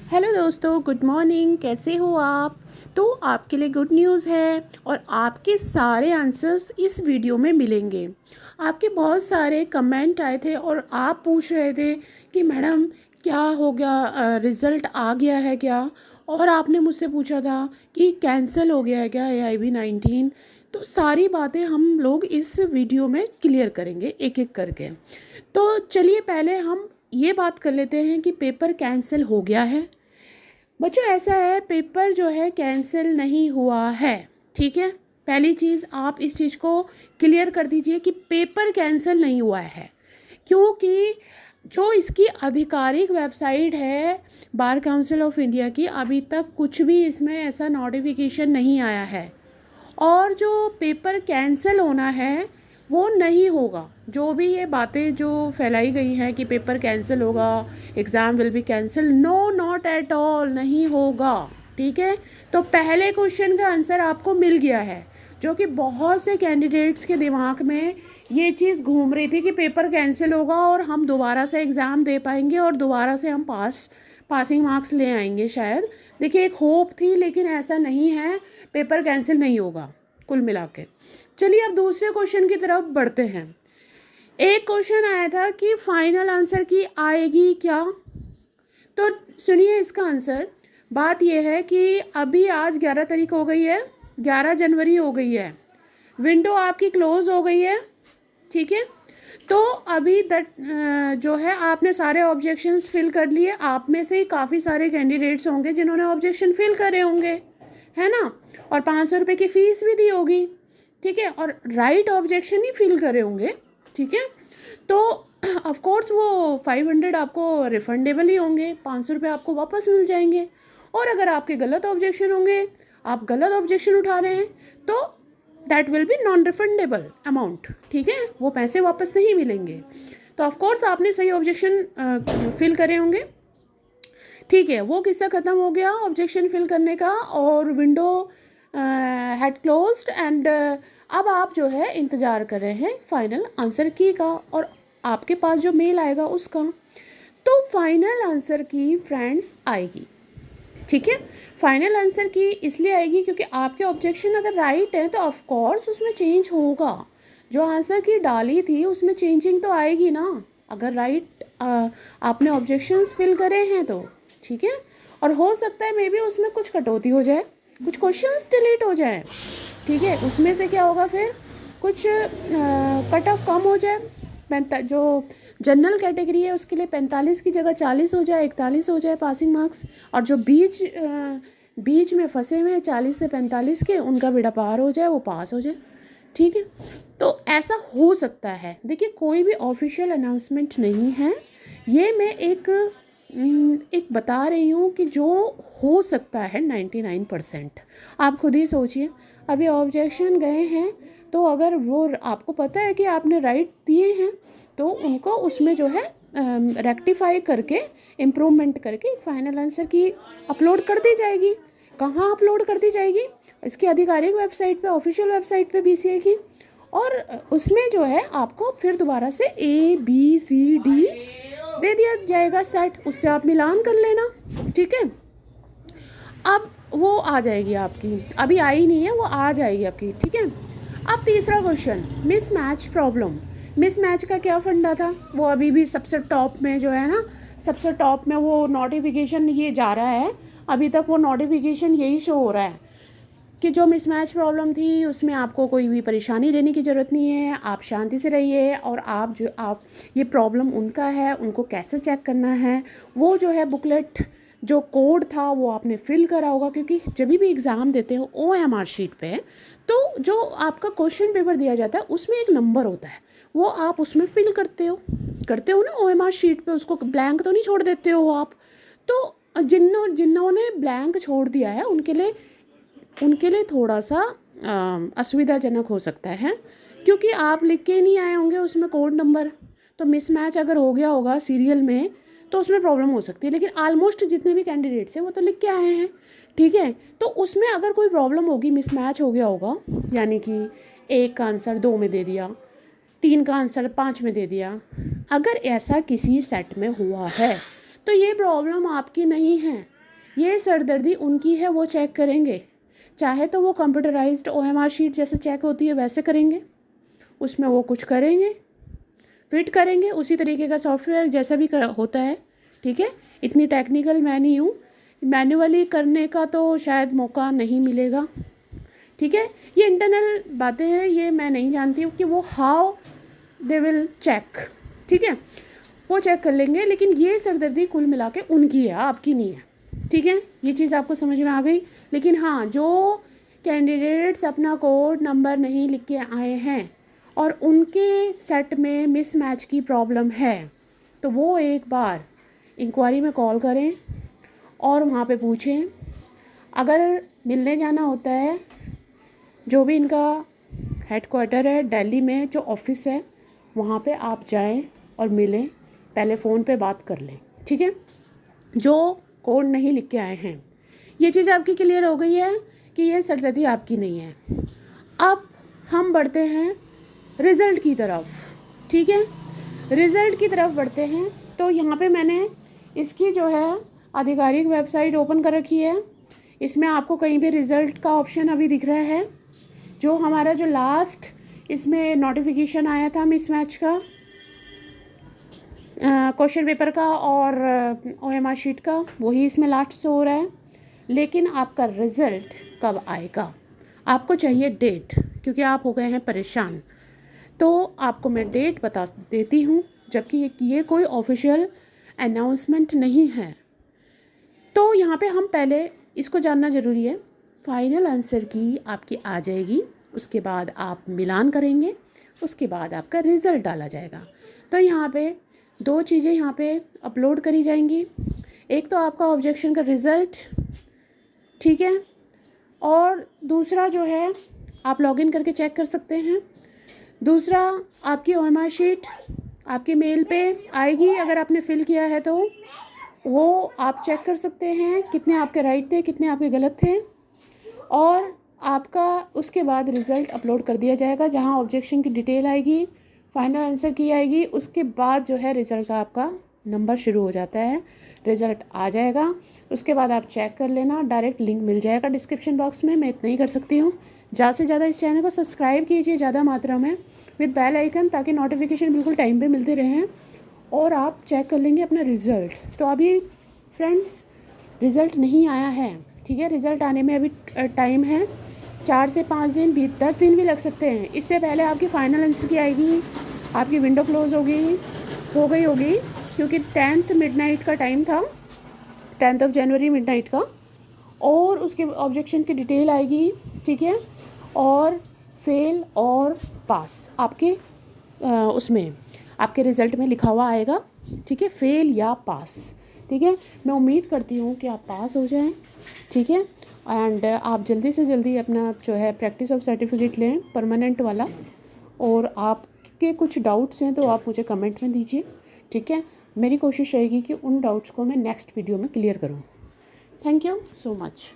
Hello दोस्तों, good morning. कैसे हो आप? तो आपके लिए गुड न्यूज़ है और आपके सारे आंसर्स इस वीडियो में मिलेंगे। आपके बहुत सारे कमेंट आए थे और आप पूछ रहे थे कि मैडम क्या हो गया, रिज़ल्ट आ गया है क्या? और आपने मुझसे पूछा था कि कैंसिल हो गया है क्या AIB-19। तो सारी बातें हम लोग इस वीडियो में क्लियर करेंगे एक एक करके। तो चलिए पहले हम ये बात कर लेते हैं कि पेपर कैंसिल हो गया है। बच्चों ऐसा है, पेपर जो है कैंसिल नहीं हुआ है। ठीक है, पहली चीज़ आप इस चीज़ को क्लियर कर दीजिए कि पेपर कैंसिल नहीं हुआ है, क्योंकि जो इसकी आधिकारिक वेबसाइट है बार काउंसिल ऑफ इंडिया की, अभी तक कुछ भी इसमें ऐसा नोटिफिकेशन नहीं आया है। और जो पेपर कैंसिल होना है वो नहीं होगा। जो भी ये बातें जो फैलाई गई हैं कि पेपर कैंसिल होगा, exam will be cancel, no not at all, नहीं होगा। ठीक है, तो पहले क्वेश्चन का आंसर आपको मिल गया है, जो कि बहुत से कैंडिडेट्स के दिमाग में ये चीज़ घूम रही थी कि पेपर कैंसिल होगा और हम दोबारा से एग्ज़ाम दे पाएंगे और दोबारा से हम पासिंग मार्क्स ले आएंगे शायद। देखिए, एक होप थी, लेकिन ऐसा नहीं है, पेपर कैंसिल नहीं होगा कुल मिला के। चलिए अब दूसरे क्वेश्चन की तरफ बढ़ते हैं। एक क्वेश्चन आया था कि फाइनल आंसर की आएगी क्या? तो सुनिए इसका आंसर। बात यह है कि अभी आज 11 तारीख हो गई है, 11 जनवरी हो गई है, विंडो आपकी क्लोज हो गई है। ठीक है, तो अभी जो है आपने सारे ऑब्जेक्शंस फिल कर लिए। आप में से ही काफ़ी सारे कैंडिडेट्स होंगे जिन्होंने ऑब्जेक्शन फिल करे होंगे, है ना? और 500 रुपये की फ़ीस भी दी होगी। ठीक है, और राइट ऑब्जेक्शन ही फिल करे होंगे। ठीक है, तो ऑफ कोर्स वो 500 आपको रिफंडेबल ही होंगे, 500 रुपये आपको वापस मिल जाएंगे। और अगर आपके गलत ऑब्जेक्शन होंगे, आप गलत ऑब्जेक्शन उठा रहे हैं, तो that will be non refundable amount. ठीक है, वो पैसे वापस नहीं मिलेंगे। तो ऑफ कोर्स आपने सही ऑब्जेक्शन फिल करे होंगे। ठीक है, वो किस्सा ख़त्म हो गया ऑब्जेक्शन फिल करने का, और विंडो हैड क्लोज्ड एंड अब आप जो है इंतज़ार कर रहे हैं फाइनल आंसर की का, और आपके पास जो मेल आएगा उसका। तो फाइनल आंसर की फ्रेंड्स आएगी। ठीक है, फाइनल आंसर की इसलिए आएगी क्योंकि आपके ऑब्जेक्शन अगर राइट है तो ऑफ कोर्स उसमें चेंज होगा। जो आंसर की डाली थी उसमें चेंजिंग तो आएगी ना, अगर राइट आपने ऑब्जेक्शंस फिल करे हैं तो। ठीक है, और हो सकता है मे बी उसमें कुछ कटौती हो जाए, कुछ क्वेश्चंस डिलीट हो जाए। ठीक है, उसमें से क्या होगा फिर, कुछ कट ऑफ कम हो जाए। जो जनरल कैटेगरी है उसके लिए 45 की जगह 40 हो जाए, 41 हो जाए पासिंग मार्क्स, और जो बीच में फंसे हुए हैं 40 से 45 के, उनका बेड़ा पार हो जाए, वो पास हो जाए। ठीक है, तो ऐसा हो सकता है। देखिए, कोई भी ऑफिशियल अनाउंसमेंट नहीं है, ये मैं एक बता रही हूँ कि जो हो सकता है 99%। आप खुद ही सोचिए, अभी ऑब्जेक्शन गए हैं, तो अगर वो आपको पता है कि आपने राइट दिए हैं, तो उनको उसमें जो है रेक्टिफाई करके, इम्प्रूवमेंट करके फाइनल आंसर की अपलोड कर दी जाएगी। कहाँ अपलोड कर दी जाएगी? इसकी आधिकारिक वेबसाइट पे, ऑफिशियल वेबसाइट पे BCA की। और उसमें जो है आपको फिर दोबारा से ABCD दे दिया जाएगा सेट, उससे आप मिलान कर लेना। ठीक है, अब वो आ जाएगी आपकी, अभी आई नहीं है, वो आ जाएगी आपकी। ठीक है, अब तीसरा क्वेश्चन, मिसमैच प्रॉब्लम। मिसमैच का क्या फंडा था? वो अभी भी सबसे टॉप में जो है ना, सबसे टॉप में वो नोटिफिकेशन ये जा रहा है, अभी तक वो नोटिफिकेशन यही शो हो रहा है कि जो मिसमैच प्रॉब्लम थी उसमें आपको कोई भी परेशानी लेने की ज़रूरत नहीं है, आप शांति से रहिए। और आप ये प्रॉब्लम उनका है, उनको कैसे चेक करना है, वो जो है बुकलेट, जो कोड था वो आपने फिल करा होगा, क्योंकि जब भी एग्ज़ाम देते हो OMR शीट पे, तो जो आपका क्वेश्चन पेपर दिया जाता है उसमें एक नंबर होता है, वो आप उसमें फिल करते हो ना OMR शीट पे, उसको ब्लैंक तो नहीं छोड़ देते हो आप। तो जिन्होंने ब्लैंक छोड़ दिया है उनके लिए थोड़ा सा असुविधाजनक हो सकता है, क्योंकि आप लिख के नहीं आए होंगे उसमें कोड नंबर, तो मिसमैच अगर हो गया होगा सीरियल में तो उसमें प्रॉब्लम हो सकती है। लेकिन ऑलमोस्ट जितने भी कैंडिडेट्स हैं वो तो लिख के आए हैं। ठीक है, तो उसमें अगर कोई प्रॉब्लम होगी, मिसमैच हो गया होगा, यानी कि एक का आंसर 2 में दे दिया, 3 का आंसर 5 में दे दिया, अगर ऐसा किसी सेट में हुआ है तो ये प्रॉब्लम आपकी नहीं है, ये सरदर्दी उनकी है, वो चेक करेंगे। चाहे तो वो कंप्यूटराइज्ड OMR शीट जैसे चेक होती है वैसे करेंगे, उसमें वो कुछ करेंगे, फिट करेंगे उसी तरीके का सॉफ्टवेयर जैसा भी होता है। ठीक है, इतनी टेक्निकल मैं नहीं हूँ, मैन्युअली करने का तो शायद मौका नहीं मिलेगा। ठीक है, ये इंटरनल बातें हैं, ये मैं नहीं जानती हूँ कि वो हाउ दे विल चेक। ठीक है, वो चेक कर लेंगे, लेकिन ये सरदर्दी कुल मिला के उनकी है, आपकी नहीं है। ठीक है, ये चीज़ आपको समझ में आ गई। लेकिन हाँ, जो कैंडिडेट्स अपना कोड नंबर नहीं लिख के आए हैं और उनके सेट में मिसमैच की प्रॉब्लम है, तो वो एक बार इंक्वायरी में कॉल करें और वहाँ पे पूछें। अगर मिलने जाना होता है, जो भी इनका हेडक्वार्टर है दिल्ली में, जो ऑफिस है, वहाँ पे आप जाएं और मिलें, पहले फ़ोन पे बात कर लें। ठीक है, जो कोड नहीं लिख के आए हैं, ये चीज़ आपकी क्लियर हो गई है कि ये सरदर्दी आपकी नहीं है। अब हम बढ़ते हैं रिज़ल्ट की तरफ। ठीक है, रिज़ल्ट की तरफ बढ़ते हैं। तो यहाँ पे मैंने इसकी जो है आधिकारिक वेबसाइट ओपन कर रखी है। इसमें आपको कहीं पे रिज़ल्ट का ऑप्शन अभी दिख रहा है। जो हमारा जो लास्ट इसमें नोटिफिकेशन आया था मिसमैच का, क्वेश्चन पेपर का और OMR शीट का, वही इसमें लास्ट शो हो रहा है। लेकिन आपका रिज़ल्ट कब आएगा, आपको चाहिए डेट, क्योंकि आप हो गए हैं परेशान। तो आपको मैं डेट बता देती हूँ, जबकि ये कोई ऑफिशियल अनाउंसमेंट नहीं है। तो यहाँ पे हम पहले इसको जानना ज़रूरी है। फाइनल आंसर की आपकी आ जाएगी, उसके बाद आप मिलान करेंगे, उसके बाद आपका रिज़ल्ट डाला जाएगा। तो यहाँ पे दो चीज़ें यहाँ पे अपलोड करी जाएंगी। एक तो आपका ऑब्जेक्शन का रिज़ल्ट, ठीक है, और दूसरा जो है आप लॉगिन करके चेक कर सकते हैं। दूसरा, आपकी OMR शीट आपके मेल पे आएगी, अगर आपने फिल किया है तो वो आप चेक कर सकते हैं कितने आपके राइट थे, कितने आपके गलत थे। और आपका उसके बाद रिज़ल्ट अपलोड कर दिया जाएगा, जहां ऑब्जेक्शन की डिटेल आएगी, फाइनल आंसर की आएगी, उसके बाद जो है रिज़ल्ट का आपका नंबर शुरू हो जाता है। रिज़ल्ट आ जाएगा, उसके बाद आप चेक कर लेना, डायरेक्ट लिंक मिल जाएगा डिस्क्रिप्शन बॉक्स में। मैं इतना ही कर सकती हूँ। ज़्यादा से ज़्यादा इस चैनल को सब्सक्राइब कीजिए ज़्यादा मात्रा में विद बेल आइकन, ताकि नोटिफिकेशन बिल्कुल टाइम पे मिलते रहें और आप चेक कर लेंगे अपना रिज़ल्ट। तो अभी फ्रेंड्स रिज़ल्ट नहीं आया है, ठीक है, रिज़ल्ट आने में अभी टाइम है, 4 से 5 दिन भी, 10 दिन भी लग सकते हैं। इससे पहले आपकी फ़ाइनल आंसर की आएगी, आपकी विंडो क्लोज़ हो गई होगी, क्योंकि 10th मिडनाइट का टाइम था, 10 जनवरी मिडनाइट का। और उसके ऑब्जेक्शन की डिटेल आएगी, ठीक है, और फेल और पास आपके उसमें आपके रिज़ल्ट में लिखा हुआ आएगा, ठीक है, फेल या पास। ठीक है, मैं उम्मीद करती हूँ कि आप पास हो जाएं, ठीक है, एंड आप जल्दी से जल्दी अपना जो है प्रैक्टिस ऑफ सर्टिफिकेट लें परमानेंट वाला। और आपके कुछ डाउट्स हैं तो आप मुझे कमेंट में दीजिए, ठीक है। मेरी कोशिश रहेगी कि उन डाउट्स को मैं नेक्स्ट वीडियो में क्लियर करूँ। Thank you so much.